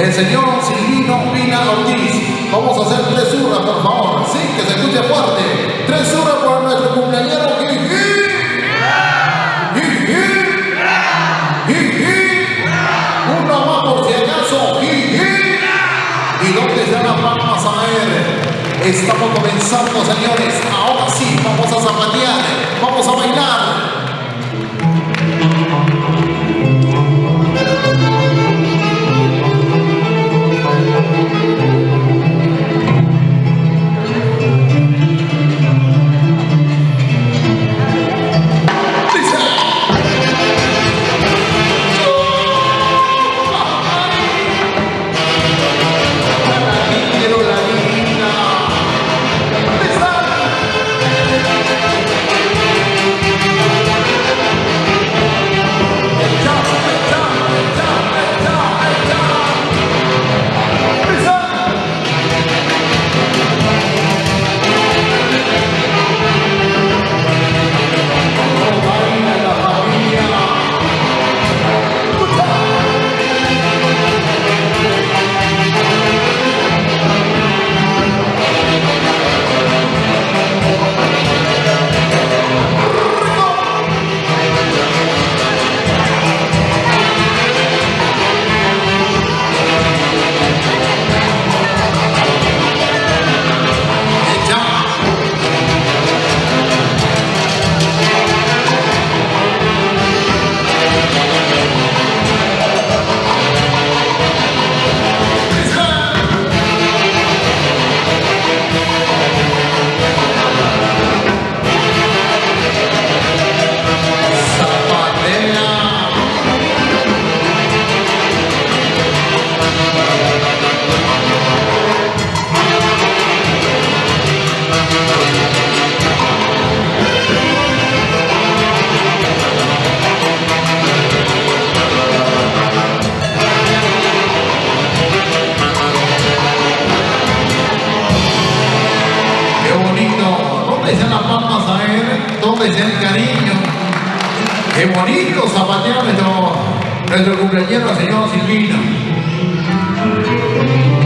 el señor Silvino Pina Ortiz. Vamos a hacer 3 hurras, por favor. Sí, que se escuche fuerte. 3 hurras por nuestro cumpleañero. Uno más por si acaso. ¿Y dónde están las palmas a ver? Estamos comenzando, señores. Ahora sí, vamos a zapatear. Vamos a bailar. Qué bonito zapateo nuestro cumpleañero, el señor Silvino.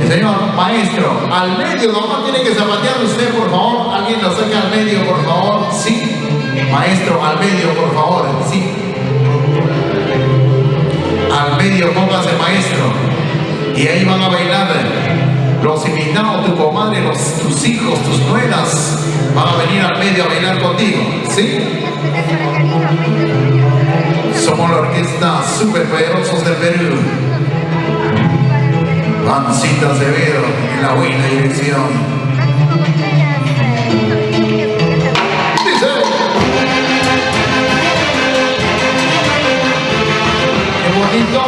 El señor maestro, al medio, nomás tiene que zapatear usted, por favor. Alguien lo saque al medio, por favor. Sí, maestro, al medio, por favor. Sí. Al medio, póngase, maestro. Y ahí van a bailar los invitados, tu comadre, tus hijos, tus nueras. Van a venir al medio a bailar contigo. ¿Sí? Somos la orquesta Superpoderosos del Perú. Pancita Acevedo en la buena dirección. Dice. Qué bonito.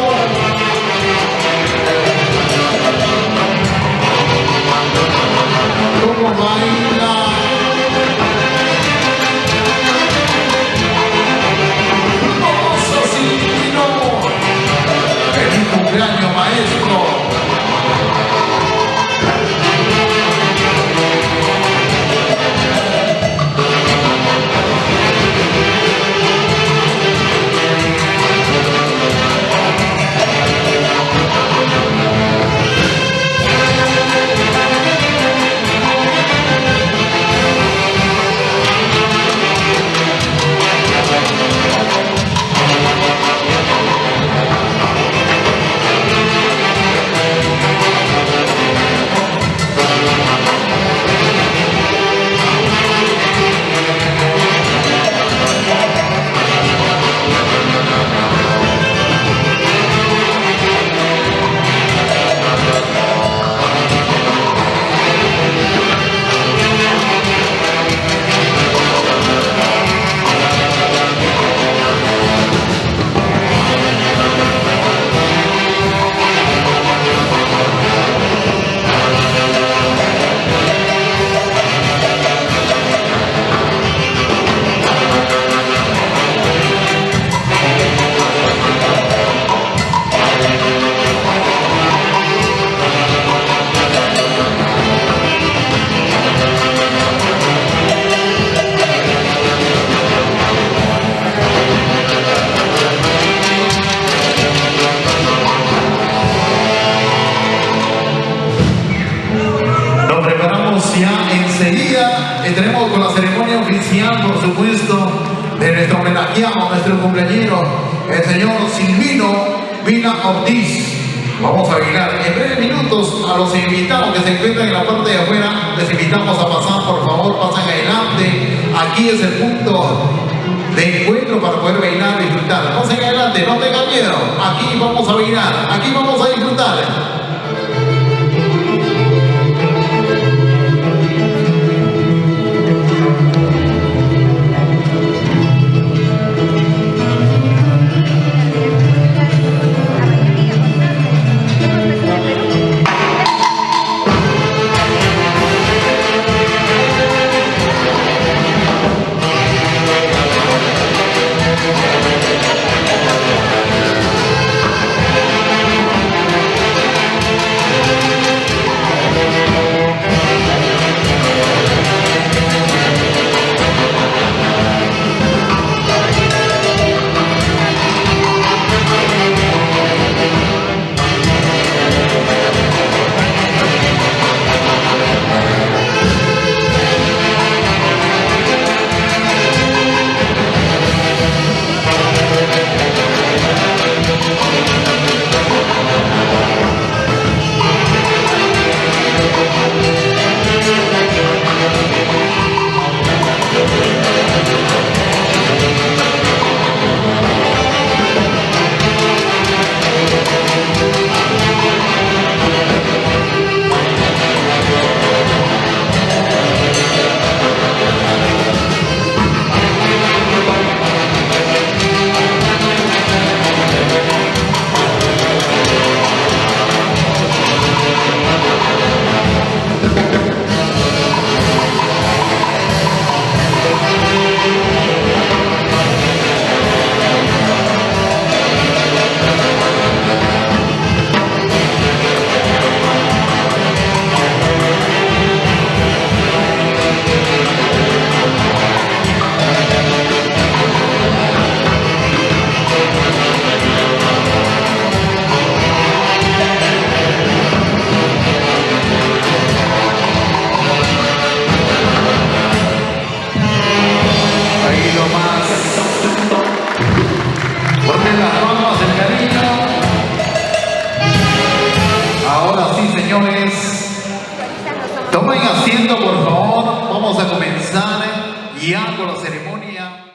Cómo baila. ¡Feliz cumpleaños, maestro! nuestro cumpleañero, el señor Silvino Vina Ortiz. Vamos a bailar en breves minutos. A los invitados que se encuentran en la parte de afuera, les invitamos a pasar, por favor, pasen adelante. Aquí es el punto de encuentro para poder bailar y disfrutar. Pasen adelante, no tengan miedo. Aquí vamos a bailar, aquí vamos a disfrutar. Tomen asiento, por favor. Vamos a comenzar ya con la ceremonia.